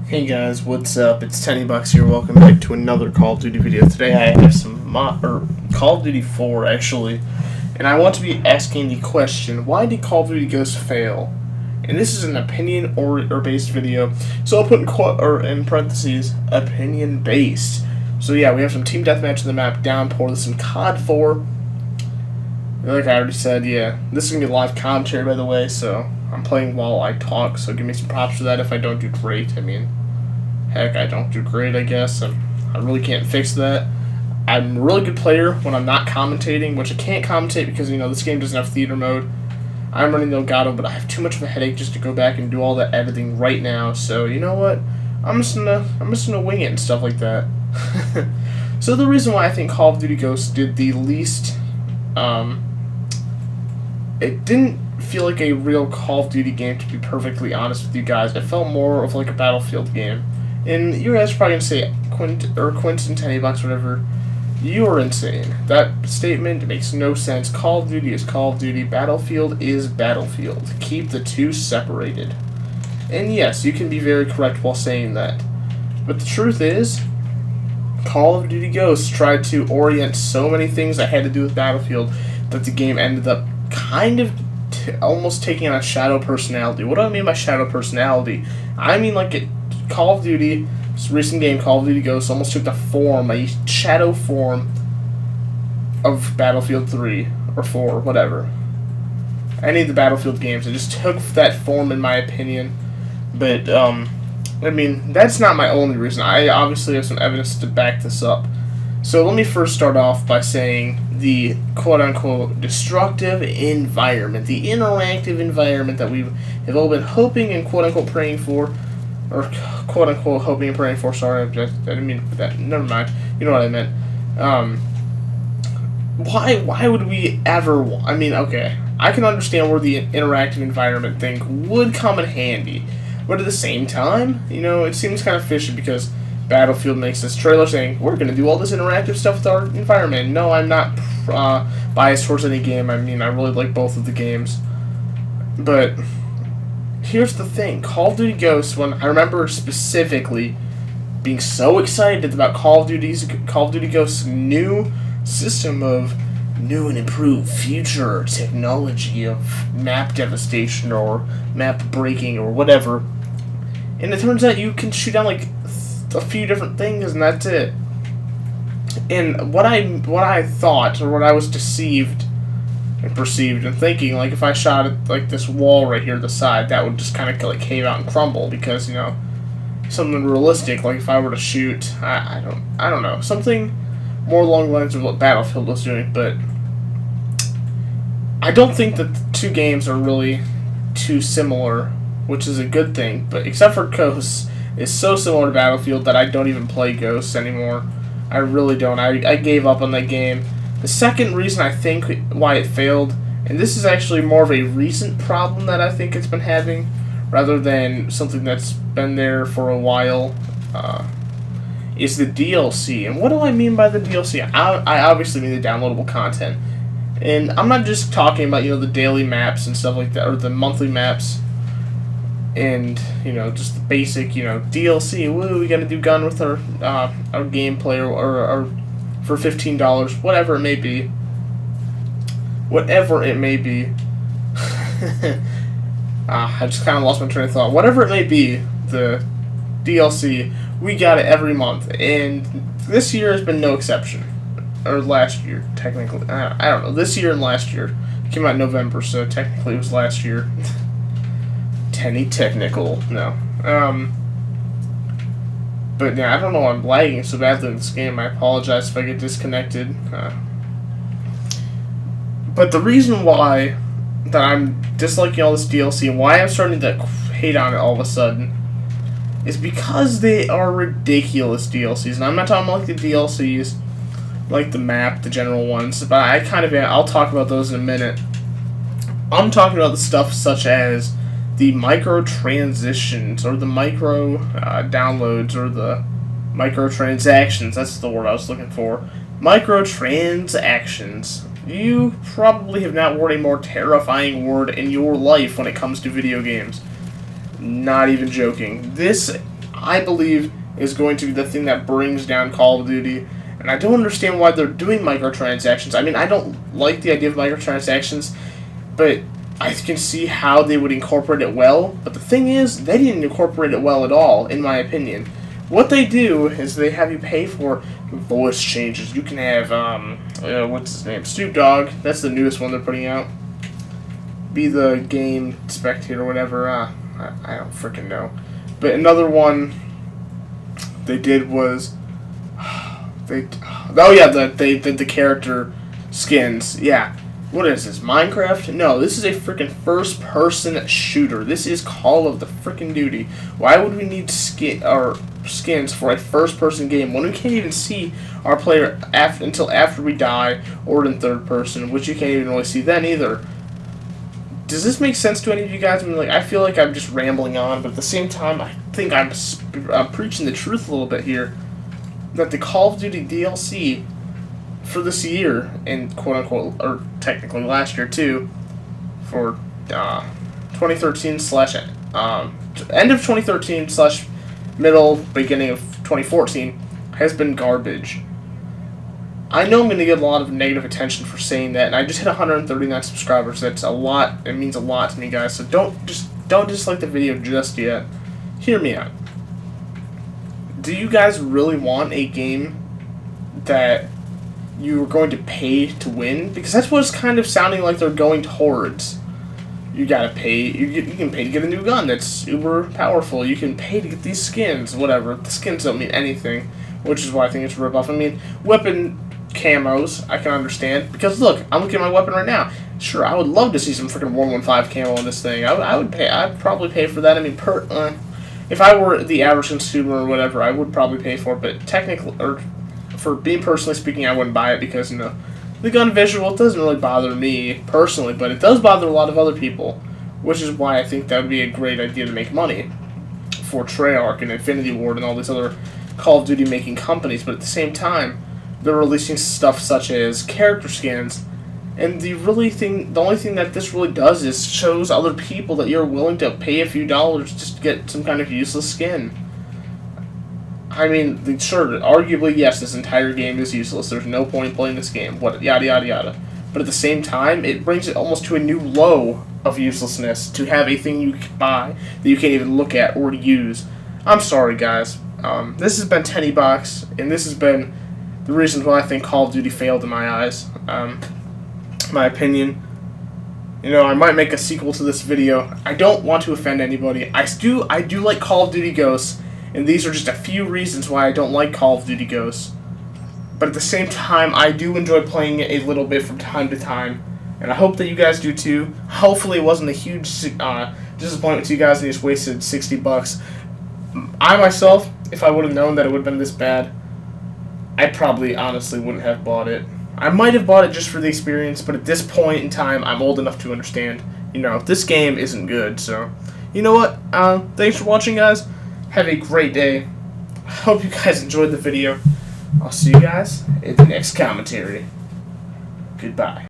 Hey guys, what's up? It's TenneyBox here. Welcome back to another Call of Duty video. Today I have some Call of Duty 4 actually, and I want to be asking the question: why did Call of Duty Ghosts fail? And this is an opinion or based video, so I'll put in parentheses opinion based. So yeah, we have some team deathmatch in the map Downpour. This is some COD 4. Like I already said, yeah, this is gonna be live commentary by the way, so I'm playing while I talk. So give me some props for that. If I don't do great, I mean. Heck, I don't do great, I guess. I really can't fix that. I'm a really good player when I'm not commentating, which I can't commentate because, this game doesn't have theater mode. I'm running the Elgato, but I have too much of a headache just to go back and do all that editing right now. So, you know what? I'm just gonna wing it and stuff like that. So the reason why I think Call of Duty Ghosts did the least, it didn't feel like a real Call of Duty game, to be perfectly honest with you guys. It felt more of like a Battlefield game. And you guys are probably going to say, Quentin, TenneyBox, whatever, you are insane. That statement makes no sense. Call of Duty is Call of Duty. Battlefield is Battlefield. Keep the two separated. And yes, you can be very correct while saying that. But the truth is, Call of Duty Ghosts tried to orient so many things that had to do with Battlefield that the game ended up kind of almost taking on a shadow personality. What do I mean by shadow personality? I mean like Call of Duty, this recent game, Call of Duty Ghosts, almost took the form, a shadow form of Battlefield 3 or 4, whatever. Any of the Battlefield games, it just took that form in my opinion. But, I mean, that's not my only reason. I obviously have some evidence to back this up. So let me first start off by saying the quote-unquote destructive environment, the interactive environment that we have all been hoping and quote-unquote praying for, or quote-unquote hoping and praying for, sorry, I didn't mean to put that, never mind, you know what I meant. Why would we ever, okay, I can understand where the interactive environment thing would come in handy, but at the same time, it seems kind of fishy because Battlefield makes this trailer saying, we're going to do all this interactive stuff with our environment. No, I'm not biased towards any game. I mean, I really like both of the games. But here's the thing. Call of Duty Ghosts, when I remember specifically being so excited about Call of Duty Ghosts' new system of new and improved future technology of map devastation or map breaking or whatever. And it turns out you can shoot down like a few different things and that's it. And what I thought, or what I was deceived and perceived and thinking, like if I shot at like this wall right here to the side, that would just kind of like cave out and crumble because something realistic, like if I were to shoot, I don't know, something more along the lines of what Battlefield was doing. But I don't think that the two games are really too similar, which is a good thing. But except for Ghosts is so similar to Battlefield that I don't even play Ghosts anymore. I really don't. I gave up on that game. The second reason I think why it failed, and this is actually more of a recent problem that I think it's been having, rather than something that's been there for a while, is the DLC. And what do I mean by the DLC? I obviously mean the downloadable content. And I'm not just talking about, the daily maps and stuff like that, or the monthly maps, and, just the basic, DLC, woo, we gotta do gun with our gameplay, or for $15, whatever it may be. Whatever it may be. I just kind of lost my train of thought. Whatever it may be, the DLC, we got it every month, and this year has been no exception. Or last year, technically. I don't know. This year and last year. It came out in November, so technically it was last year. Technical. No. But yeah, I don't know why I'm lagging so badly in this game. I apologize if I get disconnected. But the reason why that I'm disliking all this DLC and why I'm starting to hate on it all of a sudden is because they are ridiculous DLCs. And I'm not talking about like the DLCs, like the map, the general ones, but I'll talk about those in a minute. I'm talking about the stuff such as the microtransactions, or the micro downloads, or the microtransactions. That's the word I was looking for. Microtransactions. You probably have not heard a more terrifying word in your life when it comes to video games. Not even joking. This, I believe is going to be the thing that brings down Call of Duty. And I don't understand why they're doing microtransactions. I mean, I don't like the idea of microtransactions, but I can see how they would incorporate it well. But the thing is, they didn't incorporate it well at all, in my opinion. What they do is they have you pay for voice changes. You can have, what's his name? Snoop Dogg. That's the newest one they're putting out. Be the game spectator or whatever. I don't freaking know. But another one they did was they did the character skins. Yeah. What is this? Minecraft? No, this is a freaking first-person shooter. This is Call of the freaking Duty. Why would we need skins for a first-person game when we can't even see our player until after we die, or in third person, which you can't even really see then either? Does this make sense to any of you guys? I mean, like, I feel like I'm just rambling on, but at the same time, I think I'm preaching the truth a little bit here. That the Call of Duty DLC for this year, and quote-unquote, or technically last year too, for 2013 slash end of 2013 slash beginning of 2014, has been garbage. I know I'm going to get a lot of negative attention for saying that, and I just hit 139 subscribers. That's a lot. It means a lot to me, guys. So don't dislike the video just yet. Hear me out. Do you guys really want a game that you're going to pay to win? Because that's what it's kind of sounding like they're going towards. You gotta pay. You can pay to get a new gun that's uber powerful. You can pay to get these skins. Whatever. The skins don't mean anything, which is why I think it's a ripoff. I mean, weapon camos, I can understand. Because look, I'm looking at my weapon right now. Sure, I would love to see some freaking 115 camo on this thing. I would pay. I'd probably pay for that. I mean, if I were the average consumer or whatever, I would probably pay for it. But technically, or for being personally speaking, I wouldn't buy it because, you know, the gun visual doesn't really bother me personally, but it does bother a lot of other people, which is why I think that would be a great idea to make money for Treyarch and Infinity Ward and all these other Call of Duty making companies. But at the same time, they're releasing stuff such as character skins, and the only thing that this really does is shows other people that you're willing to pay a few dollars just to get some kind of useless skin. I mean, sure, arguably, yes, this entire game is useless. There's no point in playing this game. What, yada, yada, yada. But at the same time, it brings it almost to a new low of uselessness to have a thing you can buy that you can't even look at or use. I'm sorry, guys. This has been TenneyBox, and this has been the reasons why I think Call of Duty failed in my eyes. My opinion. You know, I might make a sequel to this video. I don't want to offend anybody. I do like Call of Duty Ghosts, and these are just a few reasons why I don't like Call of Duty Ghosts. But at the same time, I do enjoy playing it a little bit from time to time, and I hope that you guys do too. Hopefully it wasn't a huge disappointment to you guys and you just wasted $60. I myself, if I would have known that it would have been this bad, I probably honestly wouldn't have bought it. I might have bought it just for the experience, but at this point in time, I'm old enough to understand, you know, this game isn't good. So, you know what? Thanks for watching, guys. Have a great day. I hope you guys enjoyed the video. I'll see you guys in the next commentary. Goodbye.